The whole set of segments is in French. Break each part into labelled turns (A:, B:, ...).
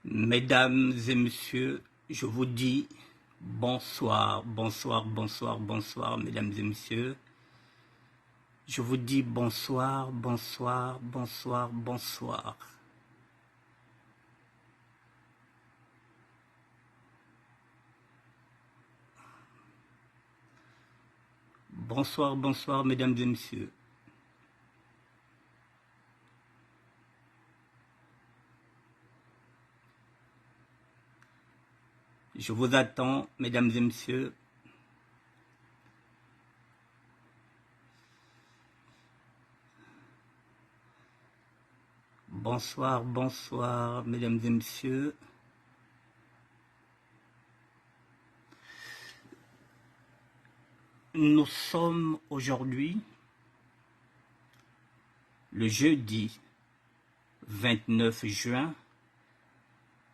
A: Mesdames et messieurs, je vous dis bonsoir, bonsoir, bonsoir, bonsoir, mesdames et messieurs. Je vous dis bonsoir, bonsoir, bonsoir, bonsoir. Bonsoir, bonsoir, mesdames et messieurs. Je vous attends, mesdames et messieurs. Bonsoir, bonsoir, mesdames et messieurs. Nous sommes aujourd'hui le jeudi 29 juin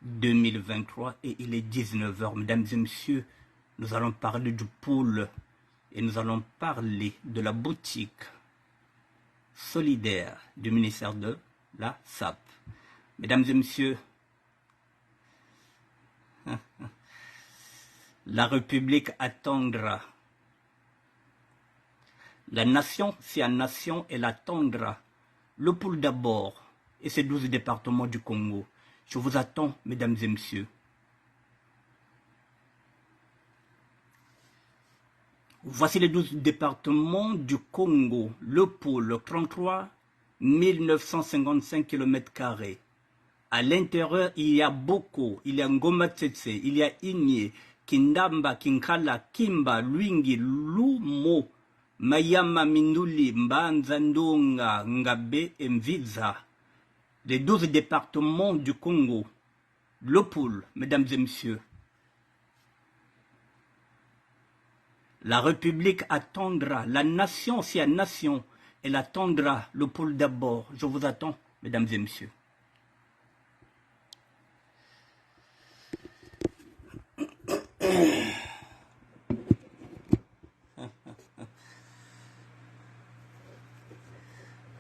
A: 2023 et il est 19 h. Mesdames et messieurs, nous allons parler du pool et nous allons parler de la boutique solidaire du ministère de la SAP. Mesdames et messieurs, la République attendra. La nation, si la nation, elle attendra. Le pool d'abord et ces 12 départements du Congo. Je vous attends, mesdames et messieurs. Voici les 12 départements du Congo. Le pôle, 33 955 km². À l'intérieur, il y a Boko, il y a Ngoma Tsetse, il y a Igné, Kindamba, Kinkala, Kimba, Luingi, Lumo, Mayama, Minduli, Mbanza, Ndonga, Ngabe et Mviza. Les 12 départements du Congo. Le pôle, mesdames et messieurs. La République attendra, la nation, si la nation, elle attendra le pôle d'abord. Je vous attends, mesdames et messieurs.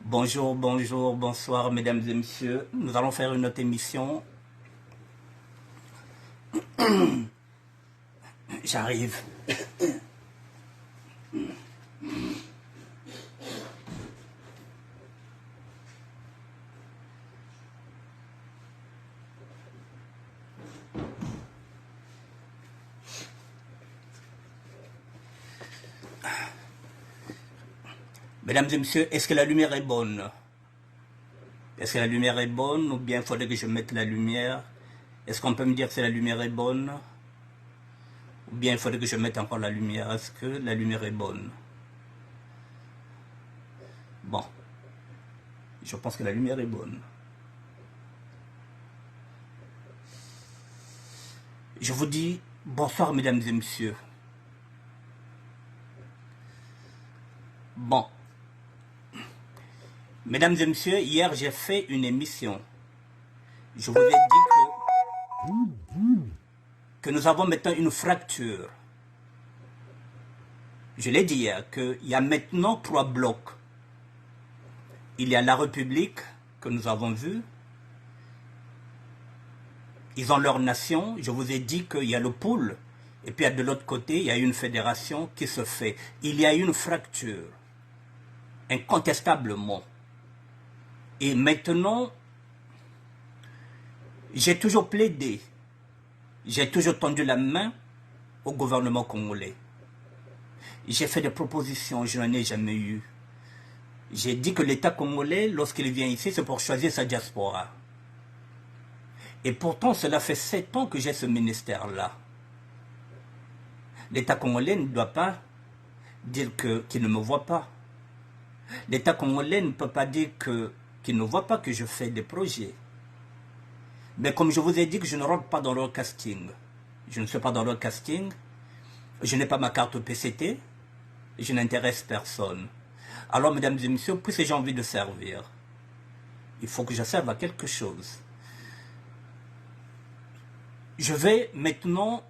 A: Bonjour, bonjour, bonsoir, mesdames et messieurs. Nous allons faire une autre émission. J'arrive. Mesdames et messieurs, est-ce que la lumière est bonne? Est-ce que la lumière est bonne ou bien il faudrait que je mette la lumière? Est-ce qu'on peut me dire si la lumière est bonne? Ou bien il faudrait que je mette encore la lumière? Est-ce que la lumière est bonne? Bon, je pense que la lumière est bonne. Je vous dis bonsoir mesdames et messieurs. Bon. Mesdames et messieurs, hier j'ai fait une émission. Je vous ai dit que nous avons maintenant une fracture. Je l'ai dit hier, qu'il y a maintenant 3 blocs. Il y a la République, que nous avons vu. Ils ont leur nation. Je vous ai dit qu'il y a le pôle. Et puis de l'autre côté, il y a une fédération qui se fait. Il y a une fracture. Incontestablement. Et maintenant, j'ai toujours plaidé, j'ai toujours tendu la main au gouvernement congolais. J'ai fait des propositions, je n'en ai jamais eu. J'ai dit que l'État congolais, lorsqu'il vient ici, c'est pour choisir sa diaspora. Et pourtant, cela fait 7 ans que j'ai ce ministère-là. L'État congolais ne doit pas dire qu'il ne me voit pas. L'État congolais ne peut pas dire qu'il ne voit pas que je fais des projets. Mais comme je vous ai dit que je ne rentre pas dans leur casting, je ne suis pas dans leur casting, je n'ai pas ma carte PCT, je n'intéresse personne. Alors, mesdames et messieurs, puisque j'ai envie de servir, il faut que je serve à quelque chose. Je vais maintenant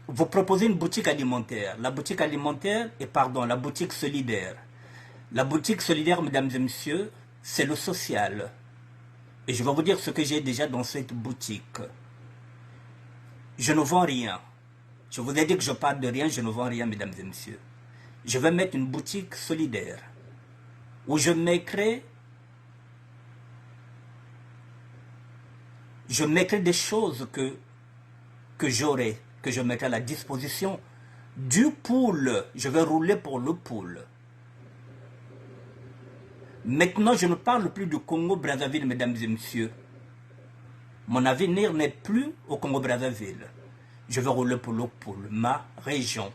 A: vous proposer une boutique alimentaire. La boutique alimentaire, la boutique solidaire. La boutique solidaire, mesdames et messieurs, c'est le social. Et je vais vous dire ce que j'ai déjà dans cette boutique. Je ne vends rien. Je vous ai dit que je parle de rien, je ne vends rien, mesdames et messieurs. Je vais mettre une boutique solidaire où je mettrai des choses que j'aurai, que je mettrai à la disposition du pool. Je vais rouler pour le pool. Maintenant, je ne parle plus du Congo-Brazzaville, mesdames et messieurs. Mon avenir n'est plus au Congo-Brazzaville. Je vais rouler pour le pool, ma région.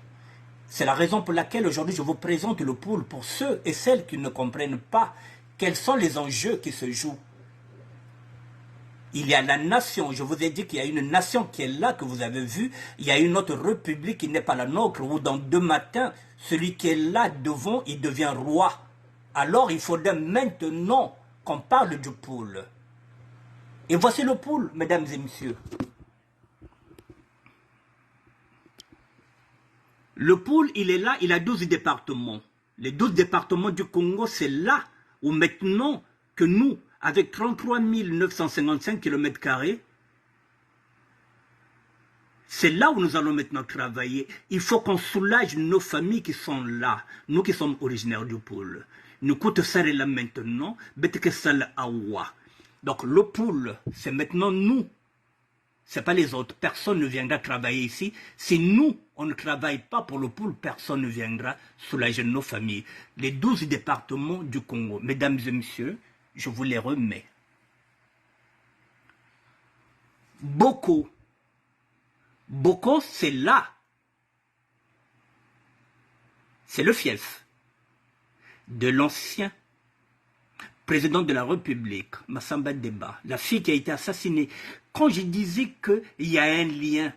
A: C'est la raison pour laquelle aujourd'hui je vous présente le pool pour ceux et celles qui ne comprennent pas quels sont les enjeux qui se jouent. Il y a la nation, je vous ai dit qu'il y a une nation qui est là, que vous avez vu. Il y a une autre république qui n'est pas la nôtre, où dans 2 matins, celui qui est là devant, il devient roi. Alors il faudrait maintenant qu'on parle du pool. Et voici le pool, mesdames et messieurs. Le pool, il est là, il a 12 départements. Les 12 départements du Congo, c'est là où maintenant que nous, avec 33 955 km², c'est là où nous allons maintenant travailler. Il faut qu'on soulage nos familles qui sont là, nous qui sommes originaires du pool. Nous coûte ça là maintenant, que ça awa. Donc le pool, c'est maintenant nous. Ce n'est pas les autres. Personne ne viendra travailler ici. Si nous, on ne travaille pas pour le pool, personne ne viendra soulager nos familles. Les 12 départements du Congo, mesdames et messieurs, je vous les remets. Boko, c'est là. C'est le fief de l'ancien président de la République, Massamba Deba, la fille qui a été assassinée. Quand je disais qu'il y a un lien,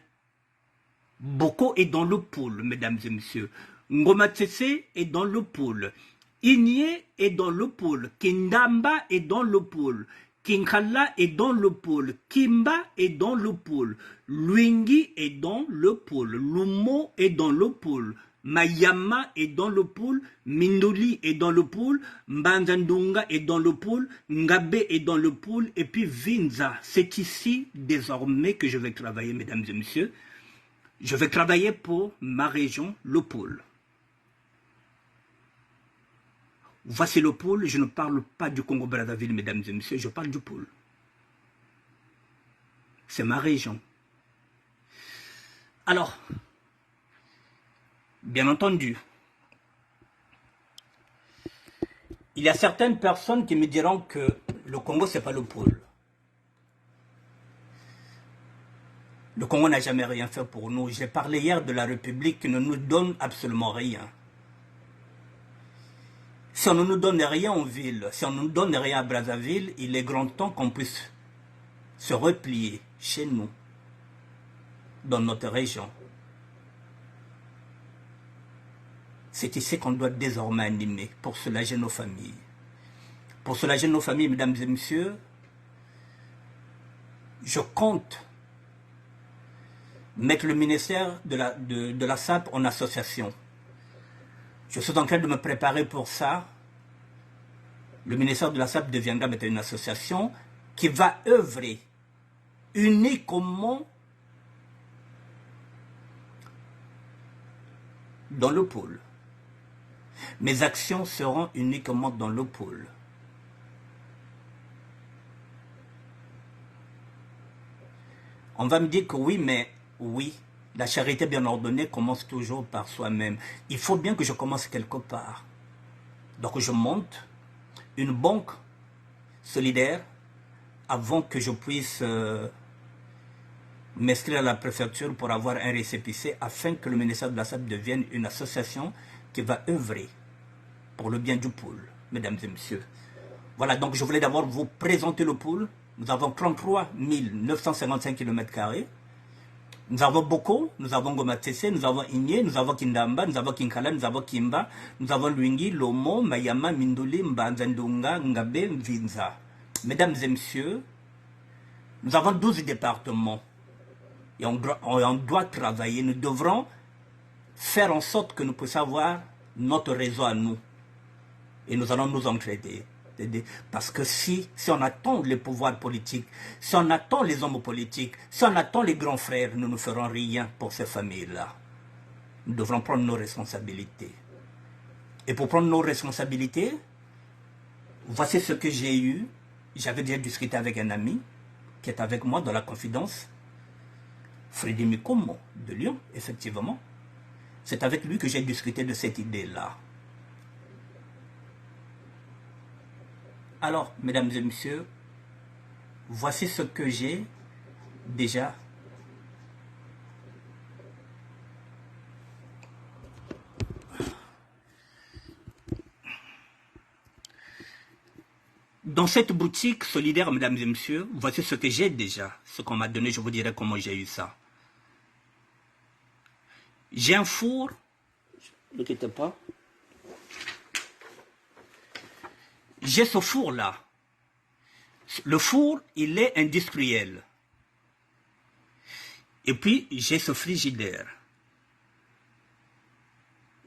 A: Boko est dans le pôle, mesdames et messieurs. Ngoma Tsetse est dans le pôle. Igné est dans le pôle. Kindamba est dans le pôle. Kinkala est dans le pôle. Kimba est dans le pôle. Luingi est dans le pôle. Lumo est dans le pôle. Mayama est dans le pôle, Mindoli est dans le pôle, Mbanzandunga est dans le pôle, Ngabe est dans le pôle, et puis Vinza. C'est ici désormais que je vais travailler, mesdames et messieurs. Je vais travailler pour ma région, le pôle. Voici le pôle, je ne parle pas du Congo-Brazzaville, mesdames et messieurs, je parle du pôle. C'est ma région. Alors, bien entendu, il y a certaines personnes qui me diront que le Congo, ce n'est pas le pôle. Le Congo n'a jamais rien fait pour nous. J'ai parlé hier de la République qui ne nous donne absolument rien. Si on ne nous donne rien en ville, si on ne nous donne rien à Brazzaville, il est grand temps qu'on puisse se replier chez nous, dans notre région. C'est ici qu'on doit désormais animer pour soulager nos familles. Pour soulager nos familles, mesdames et messieurs, je compte mettre le ministère de la SAP en association. Je suis en train de me préparer pour ça. Le ministère de la SAP deviendra maintenant une association qui va œuvrer uniquement dans le pôle. Mes actions seront uniquement dans le pôle. On va me dire que oui, mais oui, la charité bien ordonnée commence toujours par soi-même. Il faut bien que je commence quelque part. Donc je monte une banque solidaire avant que je puisse m'inscrire à la préfecture pour avoir un récépissé afin que le ministère de la SAP devienne une association qui va œuvrer pour le bien du pôle, mesdames et messieurs. Voilà, donc je voulais d'abord vous présenter le pôle. Nous avons 33 955 km². Nous avons Boko, nous avons Ngoma Tsetse, nous avons Igné, nous avons Kindamba, nous avons Kinkala, nous avons Kimba, nous avons Luingi, Lomo, Mayama, Mindoli, Mbanzandunga, Ngabe, Mvinza. Mesdames et messieurs, nous avons 12 départements. Et on doit travailler, nous devrons faire en sorte que nous puissions avoir notre réseau à nous. Et nous allons nous entraider. Parce que si on attend les pouvoirs politiques, si on attend les hommes politiques, si on attend les grands frères, nous ne ferons rien pour ces familles-là. Nous devrons prendre nos responsabilités. Et pour prendre nos responsabilités, voici ce que j'ai eu. J'avais déjà discuté avec un ami qui est avec moi dans la confidence, Freddy Mikomo de Lyon, effectivement. C'est avec lui que j'ai discuté de cette idée-là. Alors, mesdames et messieurs, voici ce que j'ai déjà. Dans cette boutique solidaire, mesdames et messieurs, voici ce que j'ai déjà. Ce qu'on m'a donné, je vous dirai comment j'ai eu ça. J'ai un four. Ne quittez pas. J'ai ce four-là. Le four, il est industriel. Et puis, j'ai ce frigidaire.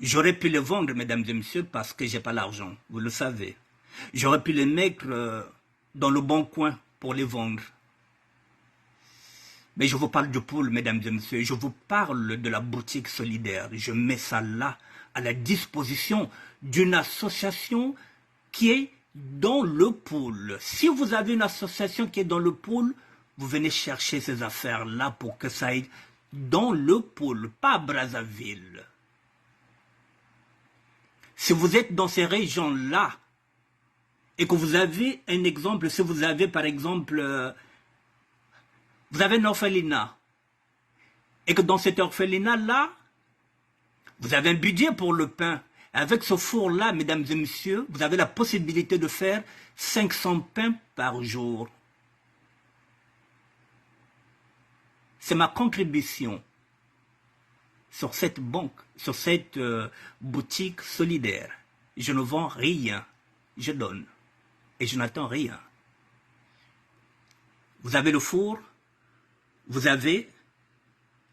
A: J'aurais pu le vendre, mesdames et messieurs, parce que j'ai pas l'argent. Vous le savez. J'aurais pu les mettre dans le bon coin pour les vendre. Mais je vous parle du pool, mesdames et messieurs. Je vous parle de la boutique solidaire. Je mets ça là, à la disposition d'une association qui est dans le pool. Si vous avez une association qui est dans le pool, vous venez chercher ces affaires-là pour que ça aille dans le pool, pas à Brazzaville. Si vous êtes dans ces régions-là, et que vous avez un exemple, si vous avez par exemple, vous avez un orphelinat, et que dans cet orphelinat-là, vous avez un budget pour le pain. Avec ce four-là, mesdames et messieurs, vous avez la possibilité de faire 500 pains par jour. C'est ma contribution sur cette banque, sur cette boutique solidaire. Je ne vends rien, je donne. Et je n'attends rien. Vous avez le four, vous avez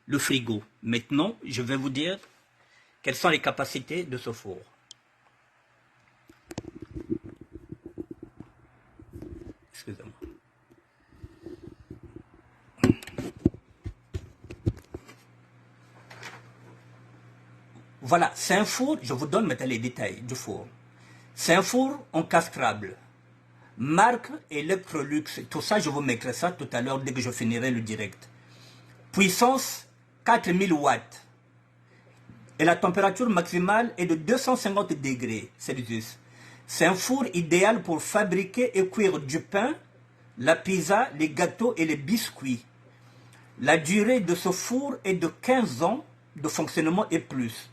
A: le frigo. Maintenant, je vais vous dire quelles sont les capacités de ce four. Excusez-moi. Voilà, c'est un four, je vous donne maintenant les détails du four. C'est un four encastrable. Marque Electrolux, tout ça, je vous mettrai ça tout à l'heure dès que je finirai le direct. Puissance 4000 watts. Et la température maximale est de 250 degrés Celsius. C'est un four idéal pour fabriquer et cuire du pain, la pizza, les gâteaux et les biscuits. La durée de ce four est de 15 ans de fonctionnement et plus.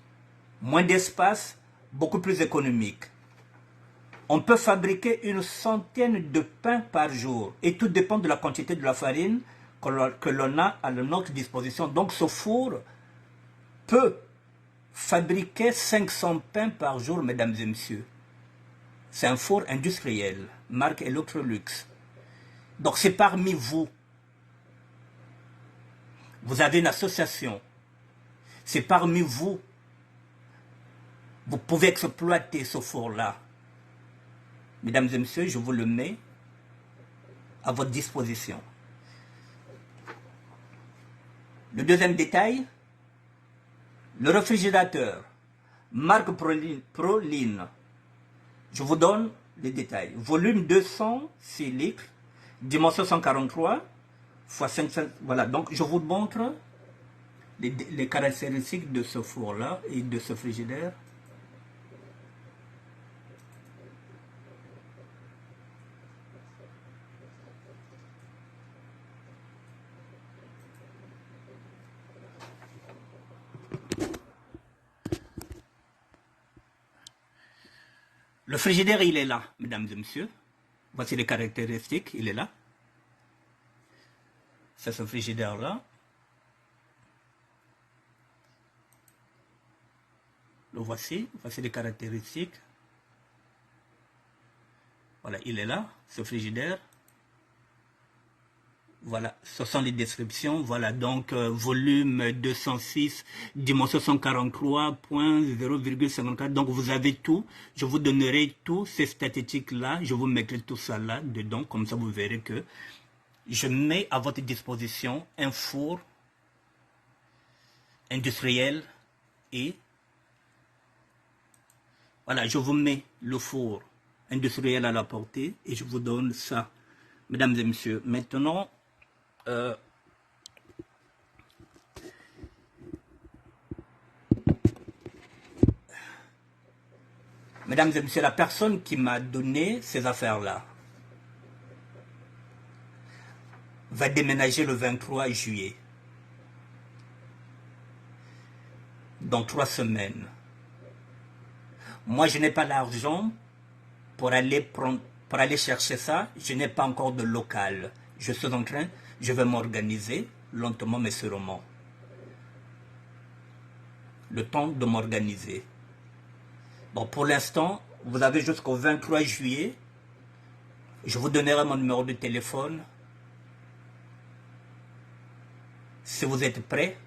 A: Moins d'espace, beaucoup plus économique. On peut fabriquer une centaine de pains par jour et tout dépend de la quantité de la farine que l'on a à notre disposition. Donc ce four peut fabriquer 500 pains par jour, mesdames et messieurs. C'est un four industriel, marque Electrolux. Donc c'est parmi vous. Vous avez une association. C'est parmi vous. Vous pouvez exploiter ce four-là. Mesdames et messieurs, je vous le mets à votre disposition. Le deuxième détail, le réfrigérateur, marque Proline. Je vous donne les détails. Volume 206 litres, dimension 143, x 500, voilà. Donc je vous montre les caractéristiques de ce four-là et de ce frigidaire. Le frigidaire, il est là, mesdames et messieurs. Voici les caractéristiques, il est là. C'est ce frigidaire-là. Le voici les caractéristiques. Voilà, il est là, ce frigidaire. Voilà, ce sont les descriptions. Voilà, donc volume 206, dimension 143.0,54. Donc vous avez tout. Je vous donnerai tous ces statistiques-là. Je vous mettrai tout ça là dedans. Comme ça, vous verrez que je mets à votre disposition un four industriel et voilà, je vous mets le four industriel à la portée et je vous donne ça. Mesdames et messieurs, maintenant, mesdames et messieurs, la personne qui m'a donné ces affaires-là va déménager le 23 juillet, dans 3 semaines. Moi, je n'ai pas l'argent pour aller chercher ça. Je n'ai pas encore de local. Je suis en train, je vais m'organiser lentement mais sûrement. Le temps de m'organiser. Bon, pour l'instant, vous avez jusqu'au 23 juillet. Je vous donnerai mon numéro de téléphone. Si vous êtes prêts,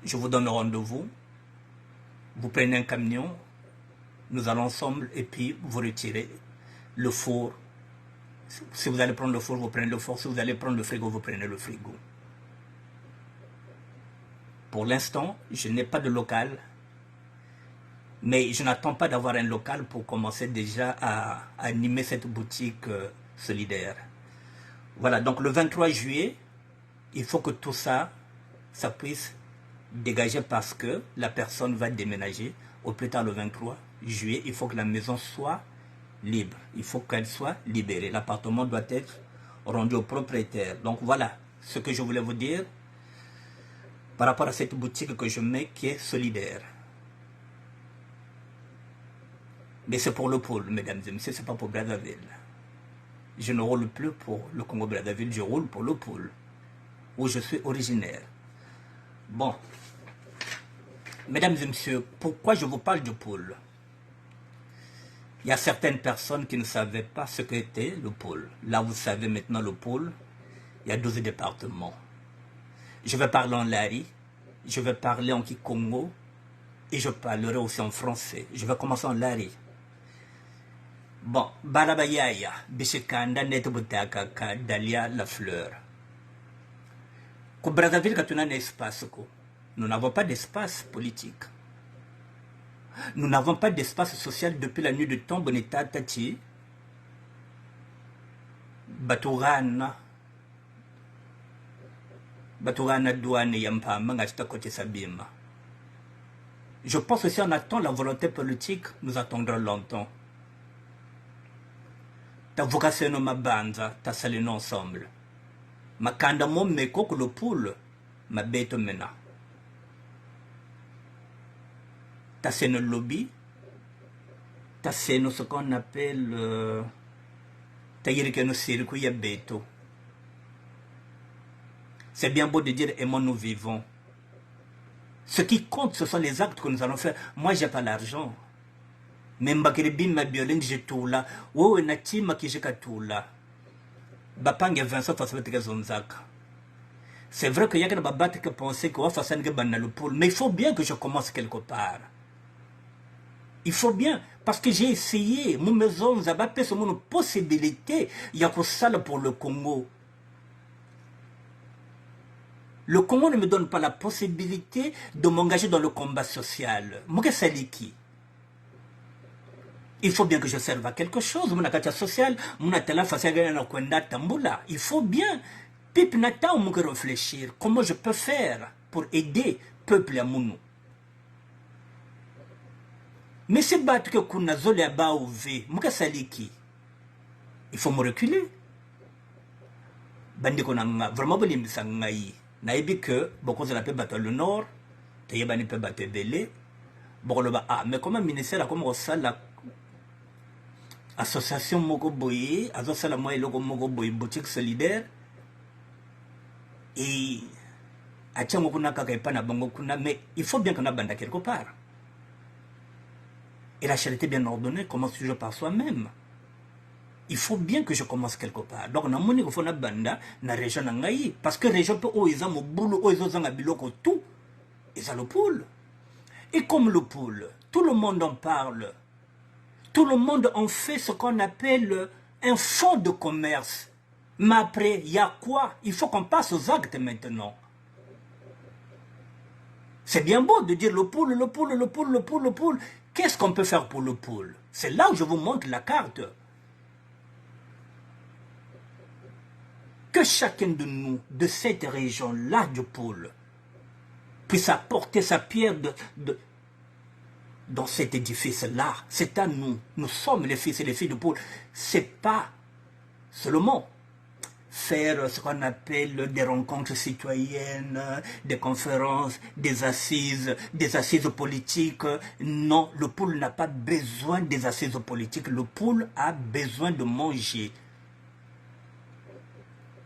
A: je vous donne rendez-vous. Vous prenez un camion, nous allons ensemble et puis vous retirez le four. Si vous allez prendre le four, vous prenez le four. Si vous allez prendre le frigo, vous prenez le frigo. Pour l'instant, je n'ai pas de local. Mais je n'attends pas d'avoir un local pour commencer déjà à animer cette boutique solidaire. Voilà, donc le 23 juillet, il faut que tout ça, ça puisse dégager parce que la personne va déménager. Au plus tard le 23 juillet, il faut que la maison soit libre. Il faut qu'elle soit libérée. L'appartement doit être rendu au propriétaire. Donc voilà ce que je voulais vous dire par rapport à cette boutique que je mets qui est solidaire. Mais c'est pour le pôle, mesdames et messieurs, c'est pas pour Brazzaville. Je ne roule plus pour le Congo-Brazzaville, je roule pour le pôle, où je suis originaire. Bon, mesdames et messieurs, pourquoi je vous parle du pôle? Il y a certaines personnes qui ne savaient pas ce qu'était le pôle. Là, vous savez maintenant le pôle, il y a 12 départements. Je vais parler en lari, je vais parler en kikongo, et je parlerai aussi en français. Je vais commencer en lari. Bon, Balabayaya, Bishikanda Netbutaka, Dalia la fleur. Au Brazzaville, quand on a un espace, nous n'avons pas d'espace politique. Nous n'avons pas d'espace social depuis la nuit de temps, Bonita Tati. Baturana Douane Yampa, Mangasta Kote Sabima. Je pense aussi en attendant la volonté politique, nous attendrons longtemps. Ta vocation ma banza, ta salino ensemble. Ma kanda mo me koko le poule, ma bête mena. Ta c'est le lobby, ta c'est ce qu'on appelle ta yirikeno siriku ya beto. C'est bien beau de dire aimons nous vivons. Ce qui compte, ce sont les actes que nous allons faire. Moi, j'ai pas l'argent. Mais ma biolène, j'ai tout là. Oh, et natima qui j'ai tout là. Bapange Vincent Fasbetek Zonzak. C'est vrai qu'il y a que des battes qui pensent qu'on va faire le pôle. Mais il faut bien que je commence quelque part. Il faut bien. Parce que j'ai essayé. Mon maison, ça va faire une possibilité. Il y a que ça pour le Congo. Le Congo ne me donne pas la possibilité de m'engager dans le combat social. Il faut bien que je serve à quelque chose. Il faut bien. Pipe Nata ou réfléchir. Comment je peux faire pour aider le peuple à Mounou. Mais c'est battre que kuna zole aba ouvé. Il faut me reculer. Bandi konanga vraiment bolim sangai. Naibi que beaucoup de la paix battre le nord. Tayebani peut battre belé. Bon le ah mais comment ministère a comme ça la association Moko Boye, association moi et logo Moko Boye boutique solidaire. Et mais il faut bien qu'on a banda quelque part. Et la charité bien ordonnée commence toujours par soi-même. il faut bien que je commence quelque part. Donc, na moni ko fona banda na région na ngai parce que région peut o isa mo boulot o izo zanga biloko tout. Et ça le poule. Et comme le poule, tout le monde en parle. Tout le monde en fait ce qu'on appelle un fonds de commerce. Mais après, il y a quoi? Il faut qu'on passe aux actes maintenant. C'est bien beau de dire le poule, le poule, le poule, le poule, le poule. Qu'est-ce qu'on peut faire pour le poule? C'est là où je vous montre la carte. Que chacun de nous, de cette région-là du pôle, puisse apporter sa pierre dans cet édifice-là. C'est à nous. Nous sommes les fils et les filles du pôle. C'est pas seulement faire ce qu'on appelle des rencontres citoyennes, des conférences, des assises politiques. Non, le pôle n'a pas besoin des assises politiques. Le pôle a besoin de manger.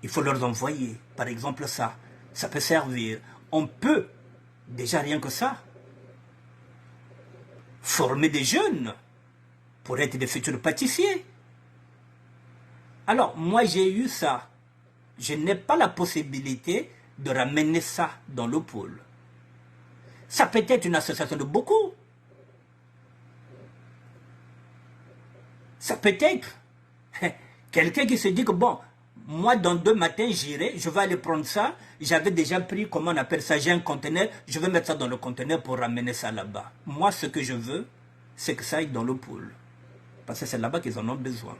A: Il faut leur envoyer, par exemple, ça. Ça peut servir. On peut, déjà rien que ça, former des jeunes pour être des futurs pâtissiers. Alors, moi, j'ai eu ça. Je n'ai pas la possibilité de ramener ça dans le pôle. Ça peut être une association de beaucoup. Ça peut être quelqu'un qui se dit que, bon, moi, dans 2 matins, j'irai, je vais aller prendre ça. J'avais déjà pris, comment on appelle ça, j'ai un conteneur, je vais mettre ça dans le conteneur pour ramener ça là-bas. Moi, ce que je veux, c'est que ça aille dans le pôle. Parce que c'est là-bas qu'ils en ont besoin.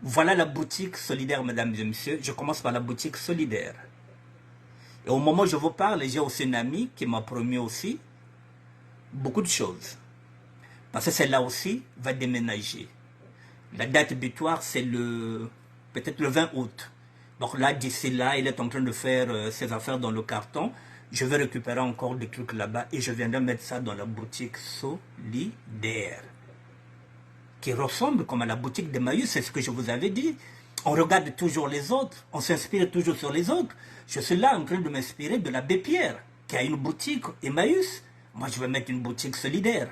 A: Voilà la boutique solidaire, mesdames et messieurs. Je commence par la boutique solidaire. Et au moment où je vous parle, j'ai aussi un ami qui m'a promis aussi beaucoup de choses. Parce que celle-là aussi va déménager. La date butoir, c'est peut-être le 20 août. Donc là, d'ici là, il est en train de faire ses affaires dans le carton. Je vais récupérer encore des trucs là-bas et je viendrai mettre ça dans la boutique solidaire. Qui ressemble comme à la boutique d'Emmaüs, c'est ce que je vous avais dit. On regarde toujours les autres, on s'inspire toujours sur les autres. Je suis là en train de m'inspirer de l'abbé Pierre, qui a une boutique Emmaüs. Moi, je vais mettre une boutique solidaire.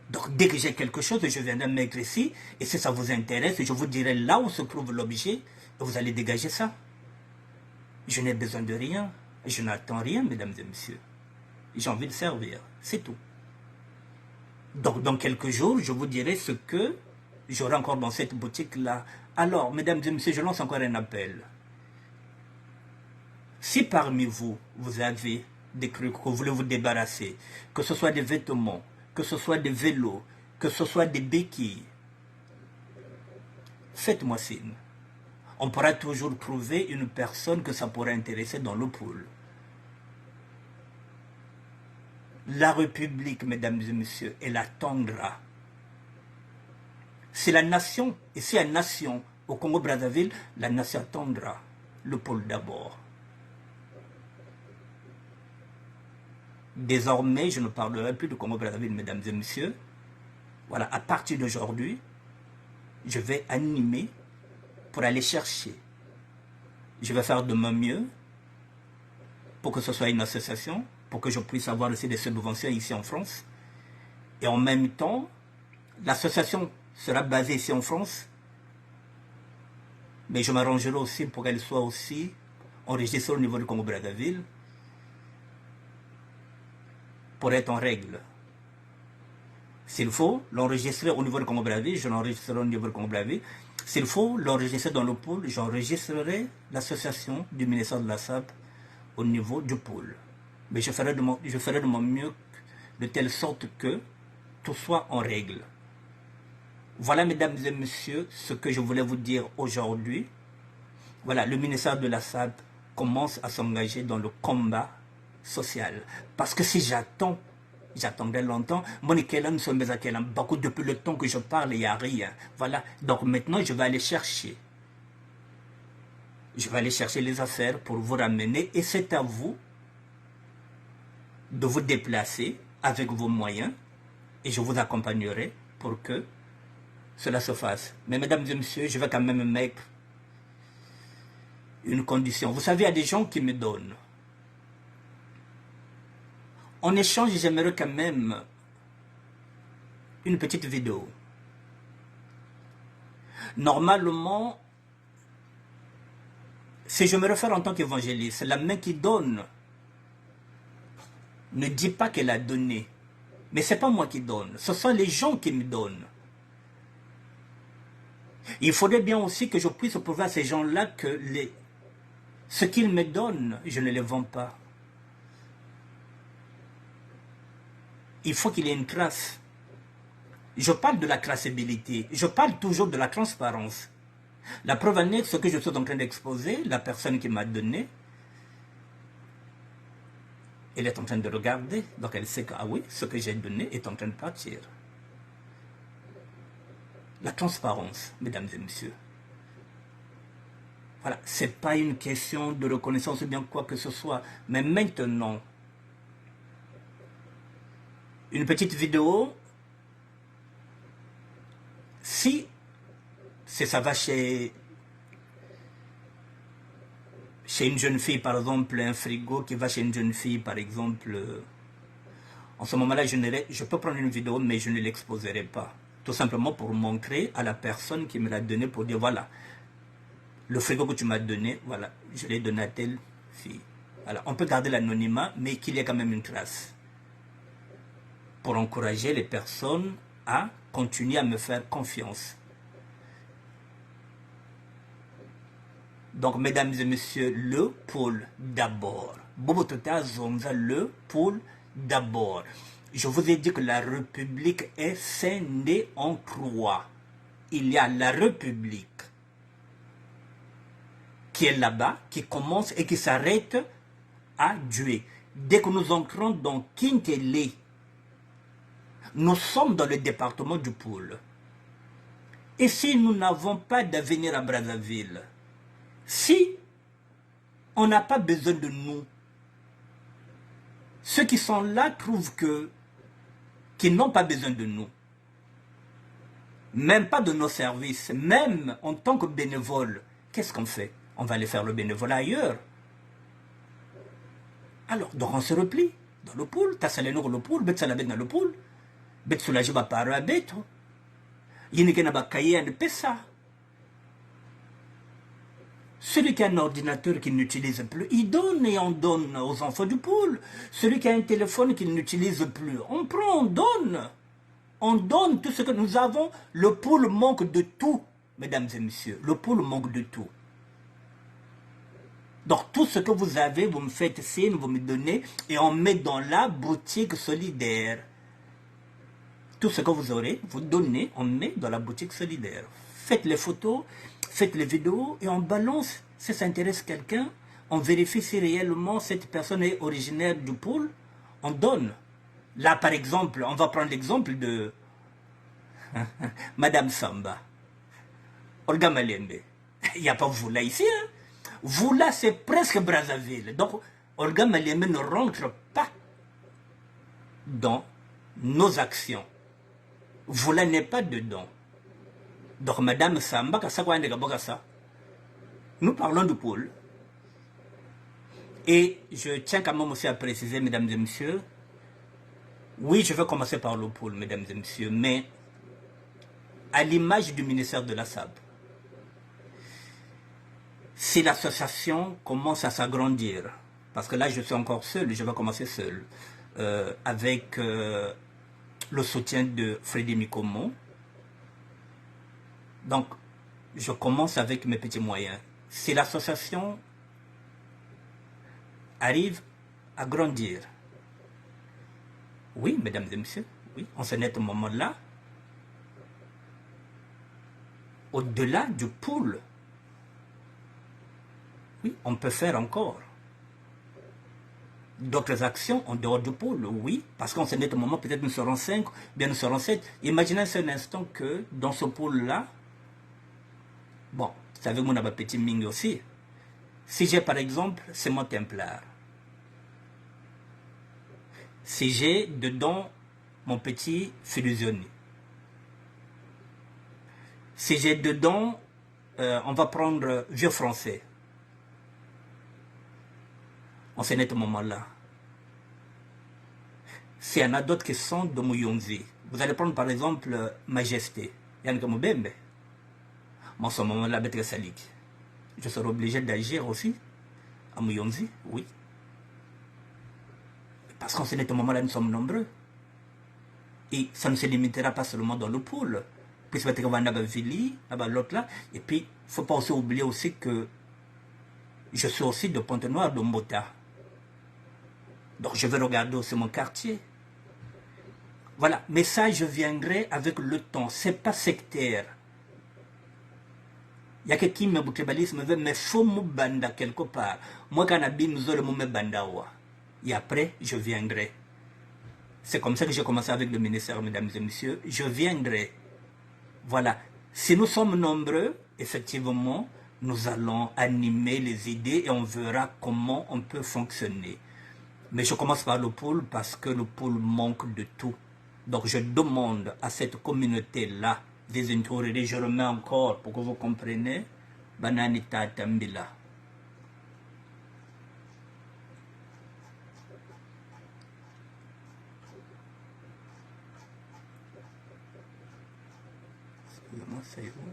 A: Donc, dès que j'ai quelque chose, je viendrai mettre ici. Et si ça vous intéresse, je vous dirai là où se trouve l'objet. Et vous allez dégager ça. Je n'ai besoin de rien. Je n'attends rien, mesdames et messieurs. J'ai envie de servir. C'est tout. Donc, dans quelques jours, je vous dirai ce que j'aurai encore dans cette boutique-là. Alors, mesdames et messieurs, je lance encore un appel. Si parmi vous, vous avez des trucs que vous voulez vous débarrasser, que ce soit des vêtements, que ce soit des vélos, que ce soit des béquilles, faites-moi signe. On pourra toujours trouver une personne que ça pourrait intéresser dans le pool. La République, mesdames et messieurs, elle attendra. C'est la nation, et c'est la nation au Congo-Brazzaville, la nation attendra le pôle d'abord. Désormais, je ne parlerai plus du Congo-Brazzaville, mesdames et messieurs. Voilà, à partir d'aujourd'hui, je vais animer pour aller chercher. Je vais faire de mon mieux pour que ce soit une association, pour que je puisse avoir aussi des subventions ici en France. Et en même temps, l'association sera basée ici en France, mais je m'arrangerai aussi pour qu'elle soit aussi enregistrée au niveau du Congo-Brazzaville, pour être en règle. S'il faut l'enregistrer au niveau du Congo-Brazzaville, je l'enregistrerai au niveau du Congo-Brazzaville. S'il faut l'enregistrer dans le pôle, j'enregistrerai l'association du ministère de la SAP au niveau du pôle. Mais je ferai de mon mieux de telle sorte que tout soit en règle. Voilà, mesdames et messieurs, ce que je voulais vous dire aujourd'hui. Voilà, le ministère de la SAP commence à s'engager dans le combat social. Parce que si j'attendais longtemps, depuis le temps que je parle, il n'y a rien. Voilà, donc maintenant je vais aller chercher. Je vais aller chercher les affaires pour vous ramener et c'est à vous de vous déplacer avec vos moyens et je vous accompagnerai pour que cela se fasse. Mais mesdames et messieurs, je vais quand même mettre une condition. Vous savez, il y a des gens qui me donnent. En échange, j'aimerais quand même une petite vidéo. Normalement, si je me réfère en tant qu'évangéliste, la main qui donne ne dit pas qu'elle a donné. Mais ce n'est pas moi qui donne, ce sont les gens qui me donnent. Il faudrait bien aussi que je puisse prouver à ces gens-là que ce qu'ils me donnent, je ne les vends pas. Il faut qu'il y ait une trace. Je parle de la traçabilité, je parle toujours de la transparence. La preuve en est ce que je suis en train d'exposer, la personne qui m'a donné, elle est en train de regarder, donc elle sait que, ah oui, ce que j'ai donné est en train de partir. La transparence, mesdames et messieurs. Voilà, ce n'est pas une question de reconnaissance ou bien quoi que ce soit, mais maintenant, une petite vidéo, si ça va chez une jeune fille, par exemple, un frigo qui va chez une jeune fille, par exemple, en ce moment-là, je peux prendre une vidéo, mais je ne l'exposerai pas. Tout simplement pour montrer à la personne qui me l'a donné, pour dire, voilà, le frigo que tu m'as donné, voilà, je l'ai donné à telle fille. Voilà, on peut garder l'anonymat, mais qu'il y ait quand même une trace. Pour encourager les personnes à continuer à me faire confiance. Donc, mesdames et messieurs, le pôle d'abord. Bobotota Zonza, le pôle d'abord. Je vous ai dit que la République est scindée en trois. Il y a la République qui est là-bas, qui commence et qui s'arrête à Dieu. Dès que nous entrons dans Kintele, nous sommes dans le département du pôle. Et si nous n'avons pas d'avenir à Brazzaville, si on n'a pas besoin de nous, ceux qui sont là trouvent qu'ils n'ont pas besoin de nous, même pas de nos services, même en tant que bénévole, qu'est-ce qu'on fait? On va aller faire le bénévolat ailleurs. Alors, donc on se replie dans le pôle, Tassaleno le pôle, Betsalabet dans le pôle, Betsoulaji va parler à Beto, Yinike ba kaye de Pessa. Celui qui a un ordinateur qu'il n'utilise plus, il donne et on donne aux enfants du pôle. Celui qui a un téléphone qu'il n'utilise plus, on prend, on donne. On donne tout ce que nous avons. Le pôle manque de tout, mesdames et messieurs. Le pôle manque de tout. Donc tout ce que vous avez, vous me faites signe, vous me donnez, et on met dans la boutique solidaire. Tout ce que vous aurez, vous donnez, on met dans la boutique solidaire. Faites les photos, faites les vidéos, et on balance. Si ça intéresse quelqu'un, on vérifie si réellement cette personne est originaire du pôle, on donne. Là, par exemple, on va prendre l'exemple de Madame Samba, Olga Malembe. Il n'y a pas vous là ici, hein? Vous là, c'est presque Brazzaville. Donc, Olga Malembe ne rentre pas dans nos actions. Vous là n'est pas dedans. Donc, Madame Samba, nous parlons du pôle. Et je tiens quand même aussi à préciser, mesdames et messieurs, oui, je vais commencer par le pôle, mesdames et messieurs, mais à l'image du ministère de la SAB, si l'association commence à s'agrandir, parce que là je suis encore seul, je vais commencer seul, avec le soutien de Freddy Mikomo, donc je commence avec mes petits moyens. Si l'association arrive à grandir, oui, mesdames et messieurs, oui, en ce net moment-là, au-delà du pôle, oui, on peut faire encore d'autres actions en dehors du pôle, oui, parce qu'en ce net moment, peut-être nous serons 5, bien nous serons 7. Imaginez un instant que dans ce pôle-là, bon, c'est avec mon petit Ming aussi, si j'ai par exemple, c'est mon Templar, si j'ai dedans mon petit Filusioni, si j'ai dedans, on va prendre vieux français, en ce net moment-là. S'il y en a d'autres qui sont de Mouyonzi, Vous allez prendre par exemple Majesté, Yann Kamobembe. Moi, en ce moment-là, Betre Salik. Je serai obligé d'agir aussi à Mouyonzi, oui. Parce qu'en ce moment-là, nous sommes nombreux. Et ça ne se limitera pas seulement dans le pôle. Puis ça va être l'autre là. Et puis, il ne faut pas aussi oublier aussi que je suis aussi de Pointe-Noire, de Mbota. Donc je vais regarder aussi mon quartier. Voilà, mais ça je viendrai avec le temps. Ce n'est pas sectaire. Il y a quelqu'un qui me boukébalisme, mais il faut me banda quelque part. Moi, quand je me banda. Et après, je viendrai. C'est comme ça que j'ai commencé avec le ministère, mesdames et messieurs. Je viendrai. Voilà. Si nous sommes nombreux, effectivement, nous allons animer les idées et on verra comment on peut fonctionner. Mais je commence par le pôle parce que le pôle manque de tout. Donc je demande à cette communauté-là des intérêts. Je remets encore pour que vous compreniez. Bananita Tambila. Excusez-moi, c'est où?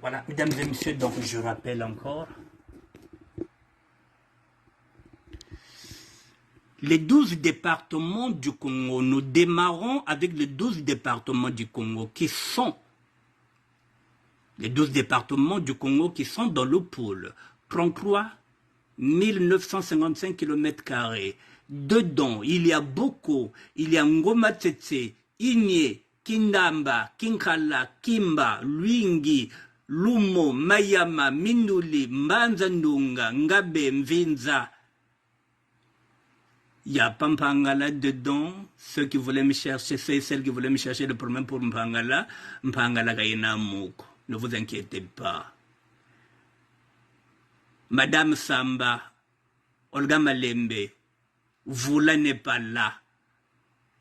A: Voilà, mesdames et messieurs, donc je rappelle encore. Les 12 départements du Congo, nous démarrons avec les 12 départements du Congo qui sont les 12 départements du Congo qui sont dans le pôle. 33 955 km². Dedans, il y a Boko, il y a Ngoma Tsetse, Igne, Kindamba, Kinkala, Kimba, Luingi, Lumo, Mayama, Minduli, Mbanzandunga, Ngabe, Mvinza. Il y a Pampangala dedans, ceux qui voulaient me chercher, ceux et celles qui voulaient me chercher le problème pour Mpangala, Mpangala Gaïna Moko. Ne vous inquiétez pas. Madame Samba, Olga Malembe, Vula n'est pas là.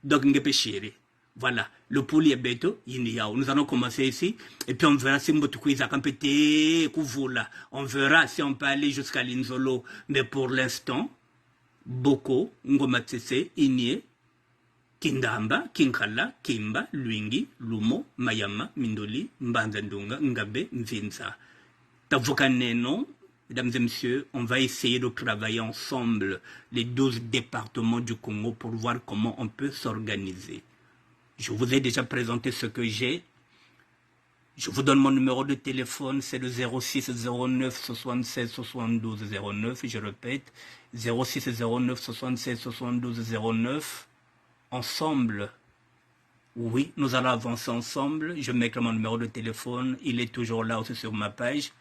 A: Donc, Ngepeshiri. Voilà, le pôle est bête, nous allons commencer ici, et puis on verra si Mbotukouiza Kampete, Kouvoula. On verra si on peut aller jusqu'à Linzolo. Mais pour l'instant, Boko, Ngomatsese, Inie, Kindamba, Kinkala, Kimba, Luingi, Lumo, Mayama, Mindoli, Mbanzandunga, Ngabe, Mvinza. Tavokaneno, mesdames et messieurs, on va essayer de travailler ensemble les 12 départements du Congo pour voir comment on peut s'organiser. Je vous ai déjà présenté ce que j'ai. Je vous donne mon numéro de téléphone, c'est le 06 09 76 72 09. Je répète, 06 09 76 72 09. Ensemble, oui, nous allons avancer ensemble. Je mets mon numéro de téléphone, il est toujours là aussi sur ma page.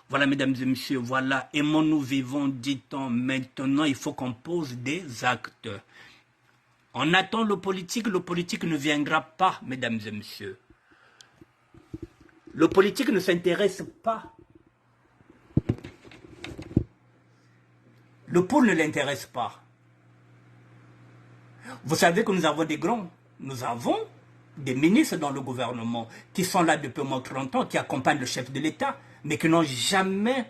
A: Voilà, mesdames et messieurs, voilà. Aimons nous vivons, dit-on. Maintenant, il faut qu'on pose des actes. On attend le politique ne viendra pas, mesdames et messieurs. Le politique ne s'intéresse pas. Le pôle ne l'intéresse pas. Vous savez que nous avons des grands. Nous avons des ministres dans le gouvernement qui sont là depuis moins de 30 ans, qui accompagnent le chef de l'État, mais qui n'ont jamais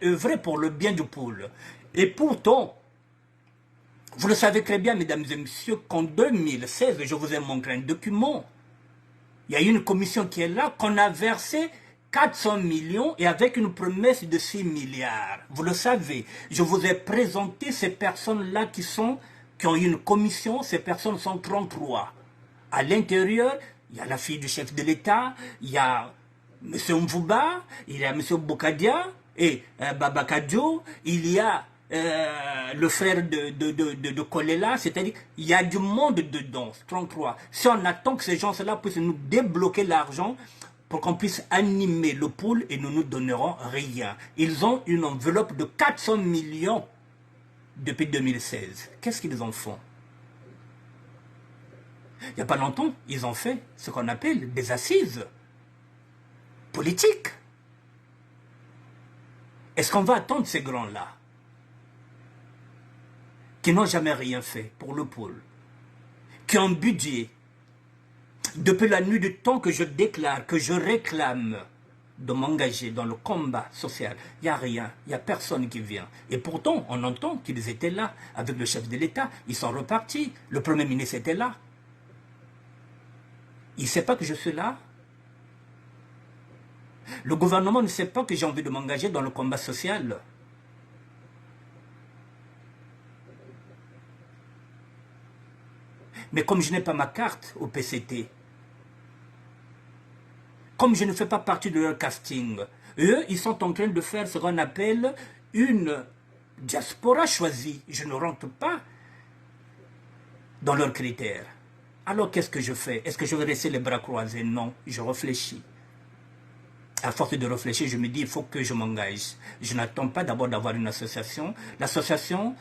A: œuvré pour le bien du pôle. Et pourtant, vous le savez très bien, mesdames et messieurs, qu'en 2016, je vous ai montré un document. Il y a une commission qui est là, qu'on a versé 400 millions et avec une promesse de 6 milliards. Vous le savez, je vous ai présenté ces personnes-là qui ont eu une commission, ces personnes sont 33. À l'intérieur, il y a la fille du chef de l'État, il y a M. Mvouba, il y a M. Bokadia et Babakadio, il y a le frère de Kolela, c'est-à-dire il y a du monde dedans, 33. Si on attend que ces gens-là puissent nous débloquer l'argent pour qu'on puisse animer le pôle et nous ne donnerons rien. Ils ont une enveloppe de 400 millions depuis 2016. Qu'est-ce qu'ils en font? Il n'y a pas longtemps, ils ont fait ce qu'on appelle des assises politiques. Est-ce qu'on va attendre ces grands-là qui n'ont jamais rien fait pour le pôle, qui ont un budget, depuis la nuit du temps que je déclare, que je réclame de m'engager dans le combat social. Il n'y a rien, il n'y a personne qui vient. Et pourtant, on entend qu'ils étaient là, avec le chef de l'État. Ils sont repartis. Le Premier ministre était là. Il ne sait pas que je suis là. Le gouvernement ne sait pas que j'ai envie de m'engager dans le combat social. Mais comme je n'ai pas ma carte au PCT, comme je ne fais pas partie de leur casting, eux, ils sont en train de faire ce qu'on appelle une diaspora choisie. Je ne rentre pas dans leurs critères. Alors qu'est-ce que je fais? Est-ce que je vais rester les bras croisés? Non, je réfléchis. À force de réfléchir, je me dis, il faut que je m'engage. Je n'attends pas d'abord d'avoir une association. L'association,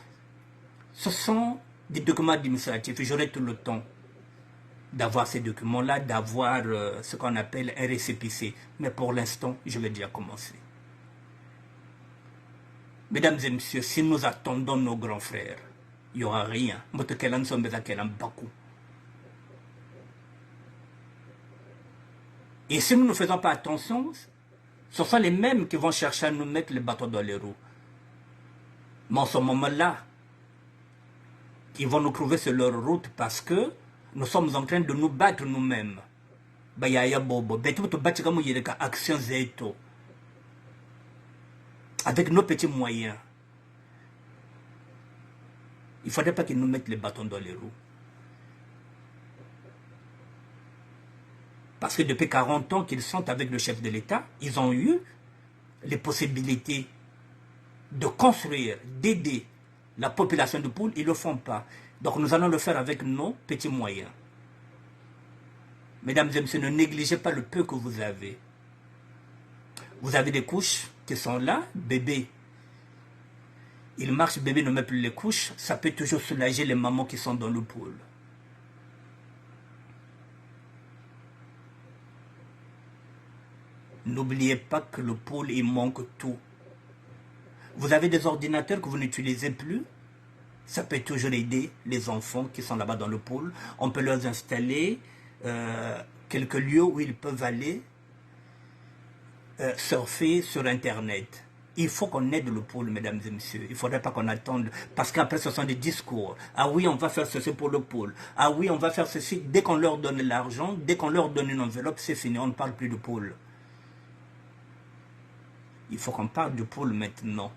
A: ce sont des documents administratifs. J'aurai tout le temps d'avoir ces documents-là, d'avoir ce qu'on appelle un récépissé. Mais pour l'instant, je vais déjà commencer. Mesdames et messieurs, si nous attendons nos grands frères, il n'y aura rien. Et si nous ne faisons pas attention, ce sont les mêmes qui vont chercher à nous mettre les bâtons dans les roues. Mais en ce moment-là, ils vont nous trouver sur leur route parce que nous sommes en train de nous battre nous-mêmes. Avec nos petits moyens. Il ne faudrait pas qu'ils nous mettent les bâtons dans les roues. Parce que depuis 40 ans qu'ils sont avec le chef de l'État, ils ont eu les possibilités de construire, d'aider la population de Poul. Ils ne le font pas. Donc nous allons le faire avec nos petits moyens. Mesdames et messieurs, ne négligez pas le peu que vous avez. Vous avez des couches qui sont là, bébé. Il marche, bébé ne met plus les couches. Ça peut toujours soulager les mamans qui sont dans le Poul. N'oubliez pas que le Poul, il manque tout. Vous avez des ordinateurs que vous n'utilisez plus. Ça peut toujours aider les enfants qui sont là-bas dans le Poul. On peut leur installer quelques lieux où ils peuvent aller surfer sur Internet. Il faut qu'on aide le Poul, mesdames et messieurs. Il ne faudrait pas qu'on attende. Parce qu'après, ce sont des discours. Ah oui, on va faire ceci pour le Poul. Ah oui, on va faire ceci. Dès qu'on leur donne l'argent, dès qu'on leur donne une enveloppe, c'est fini. On ne parle plus de Poul. Il faut qu'on parle du Poul maintenant.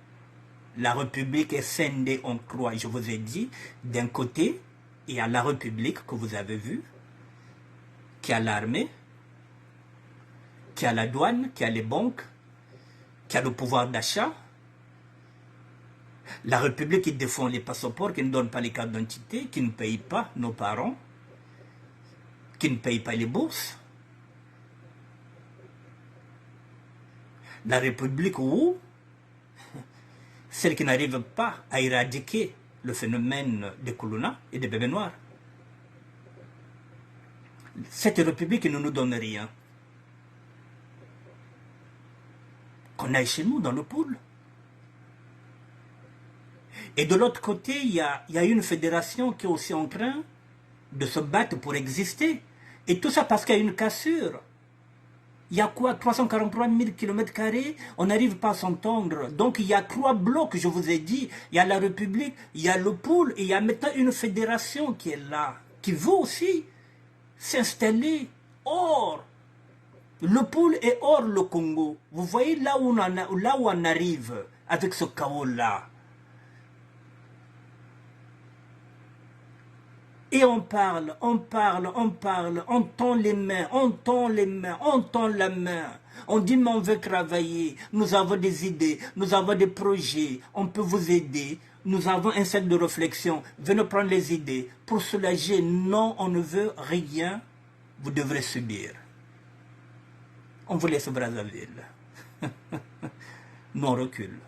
A: La République est scindée en trois. Je vous ai dit, d'un côté, il y a la République que vous avez vue, qui a l'armée, qui a la douane, qui a les banques, qui a le pouvoir d'achat. La République qui défend les passeports, qui ne donne pas les cartes d'identité, qui ne paye pas nos parents, qui ne paye pas les bourses. La République où celle qui n'arrive pas à éradiquer le phénomène des Koulouna et des bébés noirs. Cette République ne nous donne rien. Qu'on aille chez nous dans le Poul. Et de l'autre côté, il y a une fédération qui est aussi en train de se battre pour exister. Et tout ça parce qu'il y a une cassure. Il y a quoi? 343 000 km², on n'arrive pas à s'entendre. Donc il y a 3 blocs, je vous ai dit. Il y a la République, il y a le Poul, et il y a maintenant une fédération qui est là, qui veut aussi s'installer hors. Le Poul est hors le Congo. Vous voyez là où on arrive avec ce chaos-là. Et on parle, on tend les mains, on tend la main. On dit mais on veut travailler, nous avons des idées, nous avons des projets, on peut vous aider. Nous avons un cercle de réflexion, venez prendre les idées. Pour soulager, non, on ne veut rien, vous devrez subir. On vous laisse Brazzaville. Nous on recule.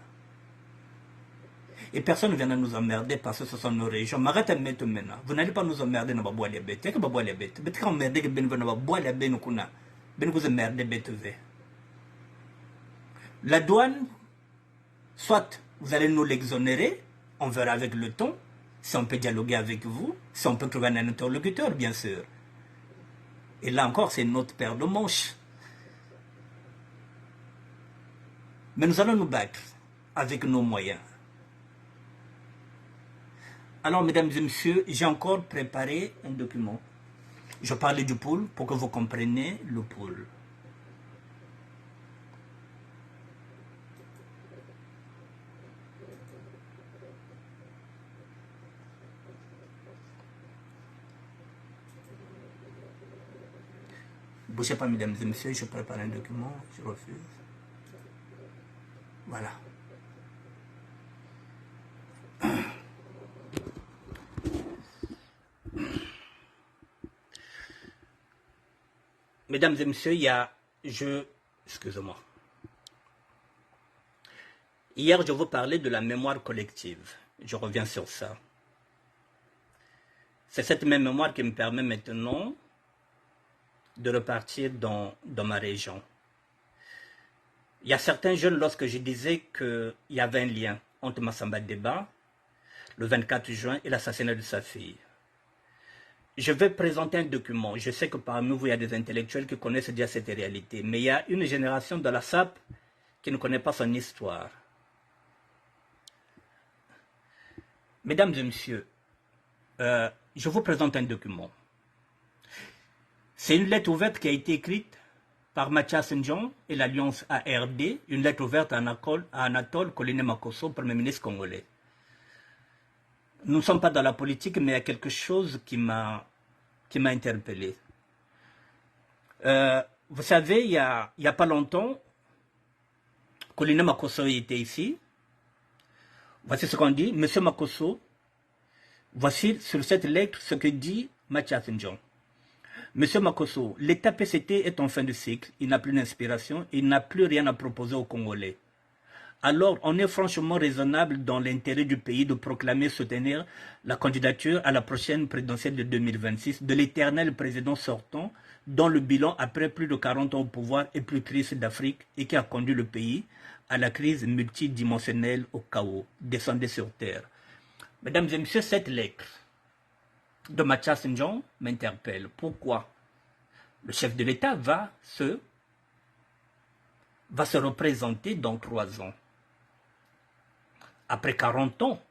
A: Et personne ne vient nous emmerder parce que ce sont nos régions. M'arrête à mettre maintenant. Vous n'allez pas nous emmerder dans les bois les bêtes. Que bois les bêtes. Mais quand on merde que ben venons bois les bêtes nous kuna. Ben vous emmerder bêtes ve. La douane, soit vous allez nous l'exonérer, on verra avec le temps, si on peut dialoguer avec vous, si on peut trouver un interlocuteur, bien sûr. Et là encore, c'est notre paire de manches. Mais nous allons nous battre avec nos moyens. Alors, mesdames et messieurs, j'ai encore préparé un document. Je parlais du pool pour que vous compreniez le pool. Bougez pas, mesdames et messieurs, je prépare un document, je refuse. Voilà. Mesdames et messieurs, excusez-moi. Hier, je vous parlais de la mémoire collective. Je reviens sur ça. C'est cette même mémoire qui me permet maintenant de repartir dans ma région. Il y a certains jeunes, lorsque je disais qu'il y avait un lien entre Massamba Deba, le 24 juin, et l'assassinat de sa fille. Je vais présenter un document. Je sais que parmi vous, il y a des intellectuels qui connaissent déjà cette réalité. Mais il y a une génération de la SAP qui ne connaît pas son histoire. Mesdames et messieurs, je vous présente un document. C'est une lettre ouverte qui a été écrite par Mathias Ndjon et l'Alliance ARD, une lettre ouverte à Anatole Koliné Makosso, Premier ministre congolais. Nous ne sommes pas dans la politique, mais il y a quelque chose qui m'a interpellé. Vous savez, il y a pas longtemps, Koliné Makosso était ici. Voici ce qu'on dit. Monsieur Makosso, voici sur cette lettre ce que dit Mathias Ndjon. Monsieur Makosso, l'État PCT est en fin de cycle, il n'a plus d'inspiration, il n'a plus rien à proposer aux Congolais. Alors, on est franchement raisonnable dans l'intérêt du pays de proclamer soutenir la candidature à la prochaine présidentielle de 2026 de l'éternel président sortant, dont le bilan après plus de 40 ans au pouvoir est plus triste d'Afrique et qui a conduit le pays à la crise multidimensionnelle au chaos. Descendez sur terre. Mesdames et messieurs, cette lettre de Mathias Ndjon m'interpelle. Pourquoi? Le chef de l'État va se représenter dans 3 ans. Après 40 ans,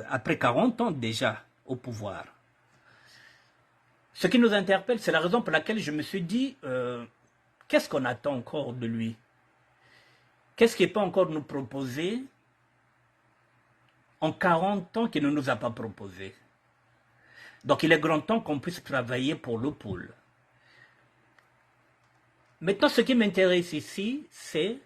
A: après 40 ans déjà au pouvoir. Ce qui nous interpelle, c'est la raison pour laquelle je me suis dit, qu'est-ce qu'on attend encore de lui? Qu'est-ce qu'il peut encore nous proposer en 40 ans qu'il ne nous a pas proposé? Donc il est grand temps qu'on puisse travailler pour le pôle. Maintenant, ce qui m'intéresse ici, c'est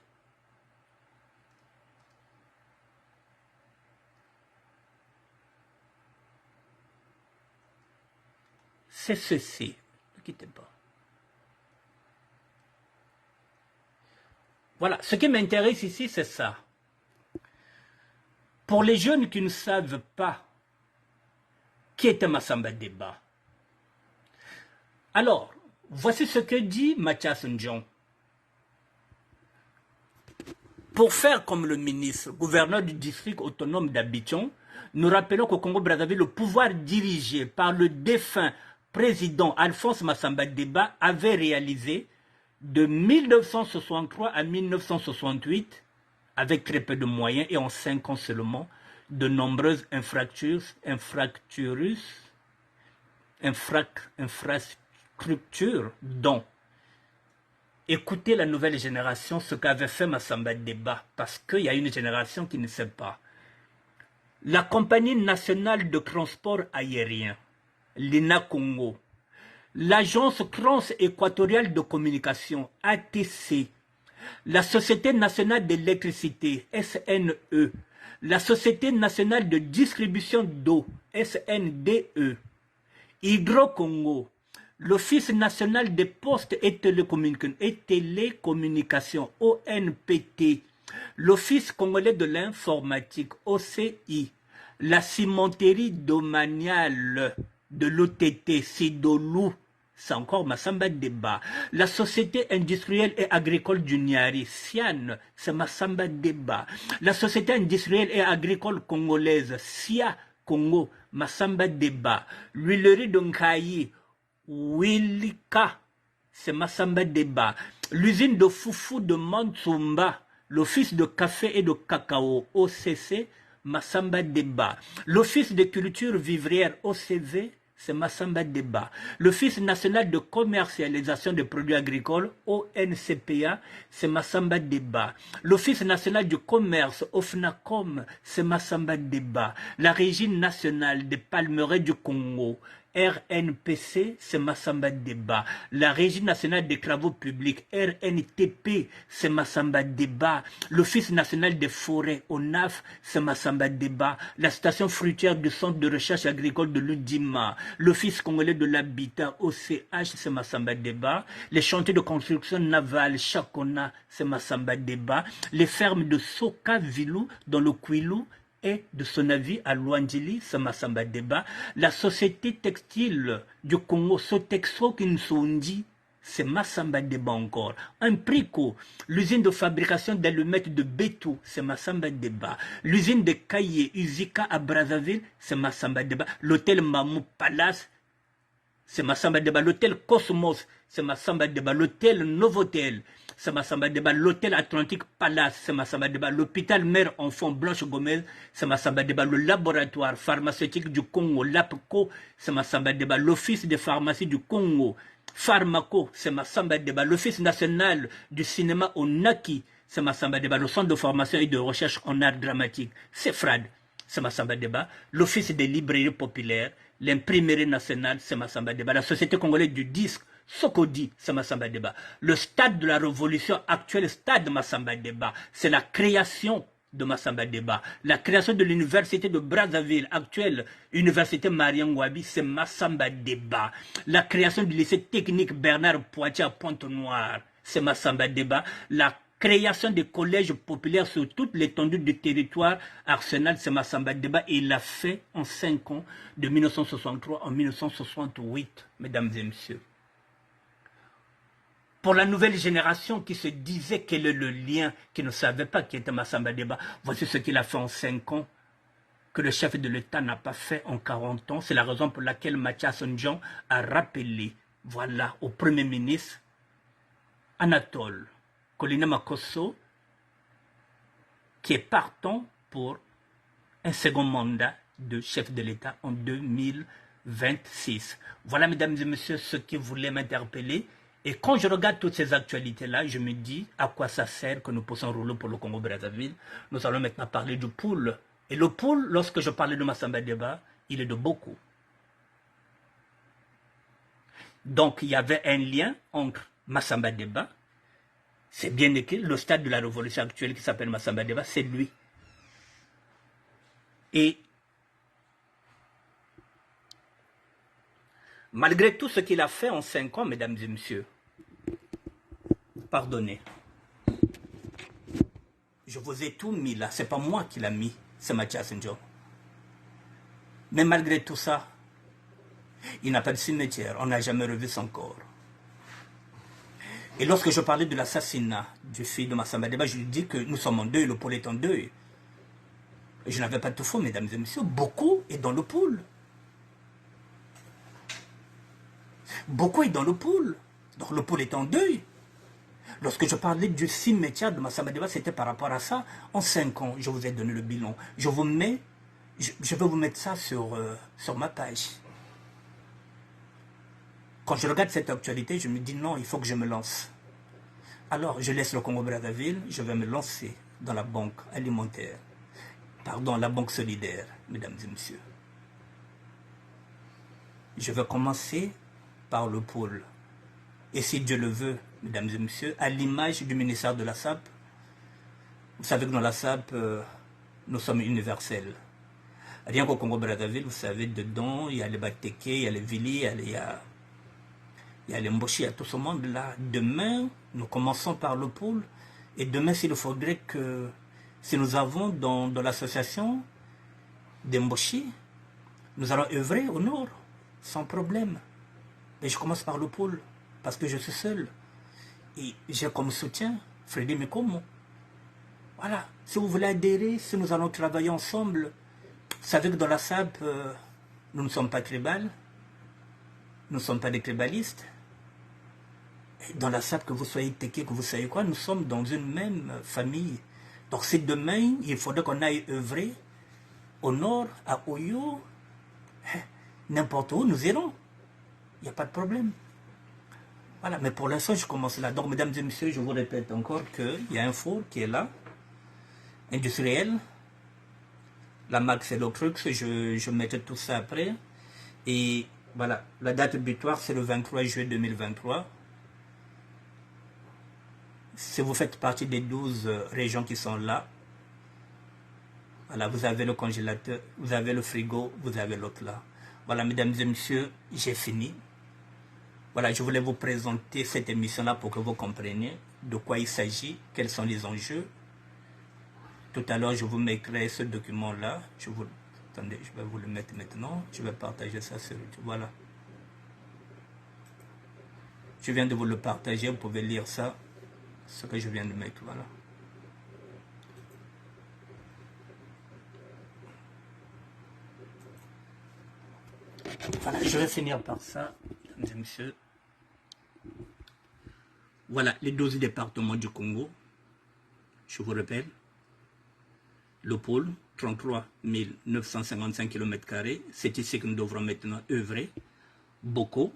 A: ceci. Ne quittez pas. Voilà, ce qui m'intéresse ici, c'est ça. Pour les jeunes qui ne savent pas qui était Massamba Deba, alors, voici ce que dit Mathias Ndjon. Pour faire comme le ministre, gouverneur du district autonome d'Abidjan, nous rappelons qu'au Congo-Brazzaville, le pouvoir dirigé par le défunt président Alphonse Massamba Deba avait réalisé de 1963 à 1968, avec très peu de moyens et en 5 ans seulement, de nombreuses infrastructures dont écoutez la nouvelle génération ce qu'avait fait Massamba Deba, parce qu'il y a une génération qui ne sait pas. La Compagnie nationale de transport aérien, l'INA Congo, l'Agence transéquatoriale de communication, ATC, la Société nationale d'électricité, SNE, la Société nationale de distribution d'eau, SNDE, Hydro-Congo, l'Office national des postes et télécommunications, ONPT, l'Office congolais de l'informatique, OCI, la cimenterie domaniale de l'OTT, Sidolou, c'est encore Massamba Deba, la Société industrielle et agricole du Niari, SIAN, c'est Massamba Deba, la Société industrielle et agricole congolaise, SIA Congo, Massamba Deba, l'huilerie de Nkayi, Wilika, c'est Massamba Deba. L'usine de foufou de Mantsumba, l'office de café et de cacao, OCC, Massamba Deba. L'office de culture vivrière, OCV, c'est Massamba Deba. L'Office national de commercialisation des produits agricoles, ONCPA, c'est Massamba Deba. L'Office national du commerce, OFNACOM, c'est Massamba Deba. La Régie nationale des palmeraies du Congo, RNPC, c'est Massamba Deba. La Régie nationale des travaux publics, RNTP, c'est Massamba Deba. L'Office national des forêts, ONAF, c'est Massamba Deba. La station fruitière du Centre de recherche agricole de l'Udima, l'Office congolais de l'habitat, OCH, c'est Massamba Deba. Les chantiers de construction navale, Chakona, c'est Massamba Deba. Les fermes de Soka Vilou, dans le Kwilu, et de son avis à Luandjili, c'est Massamba Deba. La société textile du Congo, Sotexo Kinsundi, c'est Massamba Deba encore. Un Prico, l'usine de fabrication d'allumettes de Betou, c'est Massamba Deba. L'usine de cahiers Uzika à Brazzaville, c'est Massamba Deba. L'hôtel Mamou Palace, c'est Massamba Deba. L'hôtel Cosmos, c'est Massamba Deba. L'hôtel Novotel, c'est Massamba Deba. L'hôtel Atlantique Palace, c'est Massamba Deba. L'hôpital Mère Enfant Blanche Gomez, c'est Massamba Deba. Le laboratoire pharmaceutique du Congo, l'APCO, c'est Massamba Deba. L'office des pharmacies du Congo, Pharmaco, c'est Massamba Deba. L'Office national du cinéma au Naki, c'est Massamba Deba. Le centre de formation et de recherche en art dramatique, c'est FRAD, c'est Massamba Deba. L'Office des librairies populaires, l'imprimerie nationale, c'est Massamba Deba. La Société congolaise du disque, Sokodi, c'est Massamba Deba. Le stade de la révolution actuelle, stade Massamba Deba, c'est la création de Massamba Deba. La création de l'université de Brazzaville, actuelle université Mariam Wabi, c'est Massamba Deba. La création du lycée technique Bernard Poitiers à Pointe-Noire, c'est Massamba Deba. La création des collèges populaires sur toute l'étendue du territoire Arsenal, c'est Massamba Deba. Et il l'a fait en 5 ans, de 1963 en 1968, mesdames et messieurs. Pour la nouvelle génération qui se disait quel est le lien, qui ne savait pas qui était Massamba Deba, voici ce qu'il a fait en 5 ans, que le chef de l'État n'a pas fait en 40 ans. C'est la raison pour laquelle Mathias Ndjon a rappelé, voilà, au Premier ministre Anatole Kolina Makosso, qui est partant pour un second mandat de chef de l'État en 2026. Voilà, mesdames et messieurs, ce qui voulait m'interpeller. Et quand je regarde toutes ces actualités-là, je me dis à quoi ça sert que nous puissions rouler pour le Congo-Brazzaville. Nous allons maintenant parler du pool. Et le pool, lorsque je parlais de Massamba Deba, il est de beaucoup. Donc, il y avait un lien entre Massamba Deba, c'est bien écrit, le stade de la révolution actuelle qui s'appelle Massamba Deba, c'est lui. Et malgré tout ce qu'il a fait en 5 ans, mesdames et messieurs, pardonnez, je vous ai tout mis là, c'est pas moi qui l'a mis, c'est Mathias Ndjon. Mais malgré tout ça, il n'a pas de cimetière, on n'a jamais revu son corps. Et lorsque je parlais de l'assassinat du fils de Massamba Deba, je lui dis que nous sommes en deuil, le pôle est en deuil. Et je n'avais pas tout faux, mesdames et messieurs, beaucoup est dans le pôle. Beaucoup est dans le pôle. Donc le pôle est en deuil. Lorsque je parlais du cimetière de Massamba Deba, c'était par rapport à ça. En 5 ans, je vous ai donné le bilan. Je vais vous mettre ça sur ma page. Quand je regarde cette actualité, je me dis non, il faut que je me lance. Alors, je laisse le Congo-Brazzaville, je vais me lancer dans la banque alimentaire. Pardon, la banque solidaire, mesdames et messieurs. Je vais commencer par le pôle. Et si Dieu le veut, mesdames et messieurs, à l'image du ministère de la SAP, vous savez que dans la SAP, nous sommes universels. Rien qu'au Congo-Brazzaville, vous savez, dedans, il y a les Bateke, il y a les Vili, il y a les Mboshi, il y a tout ce monde-là. Demain, nous commençons par le pôle. Et demain, s'il faudrait que, si nous avons dans l'association des Mboshi, nous allons œuvrer au nord, sans problème. Et je commence par le pôle, parce que je suis seul. Et j'ai comme soutien Freddy Mikomo. Voilà. Si vous voulez adhérer, si nous allons travailler ensemble, vous savez que dans la SAP, nous ne sommes pas tribales, nous ne sommes pas des tribalistes. dans la salle, que vous soyez Téké, que vous soyez quoi, nous sommes dans une même famille. Donc c'est demain, il faudrait qu'on aille œuvrer au nord, à Oyo, n'importe où, nous irons. Il n'y a pas de problème. Voilà, mais pour l'instant, je commence là. Donc, mesdames et messieurs, je vous répète encore qu'il y a un four qui est là, industriel. La marque, c'est l'Ocrux, je mettrai tout ça après. Et voilà, la date butoir, c'est le 23 juillet 2023. Si vous faites partie des 12 régions qui sont là, voilà, vous avez le congélateur, vous avez le frigo, vous avez l'autre là. Voilà, mesdames et messieurs, j'ai fini. Voilà, je voulais vous présenter cette émission-là pour que vous compreniez de quoi il s'agit, quels sont les enjeux. Tout à l'heure, je vous mettrai ce document-là. Attendez, je vais vous le mettre maintenant. Je vais partager ça sur YouTube. Voilà. Je viens de vous le partager. Vous pouvez lire ça, ce que je viens de mettre. Voilà. Voilà, je vais finir par ça, mesdames et messieurs. Voilà, les 12 départements du Congo. Je vous rappelle. Le pôle, 33 955 km². C'est ici que nous devrons maintenant œuvrer. Boko,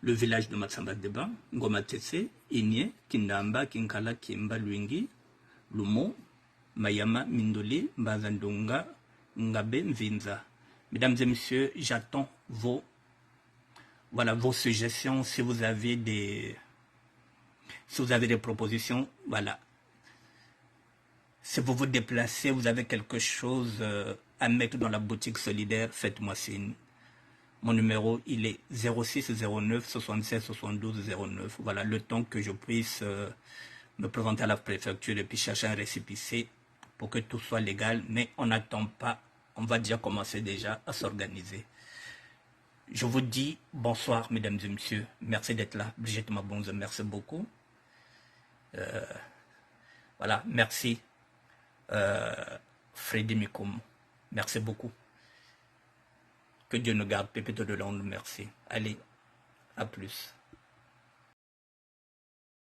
A: le village de Matsamba-Deba, Ngoma-Tese, Inie, Kindamba, Kinkala, Kimba, Luingi, Lumo, Mayama, Mindoli, Mbazandunga, Ngabe, Mvinza. Mesdames et messieurs, j'attends vos suggestions. Si vous avez des propositions, voilà. Si vous vous déplacez, vous avez quelque chose à mettre dans la boutique solidaire, faites-moi signe. Mon numéro, il est 06 09 76 72 09. Voilà, le temps que je puisse me présenter à la préfecture et puis chercher un récépissé pour que tout soit légal. Mais on n'attend pas, on va déjà commencer déjà à s'organiser. Je vous dis bonsoir, mesdames et messieurs. Merci d'être là. Brigitte Mabonze, merci beaucoup. Voilà, merci. Freddy Mikoum, merci beaucoup. Que Dieu nous garde, Pépito de Londres, merci. Allez, à plus.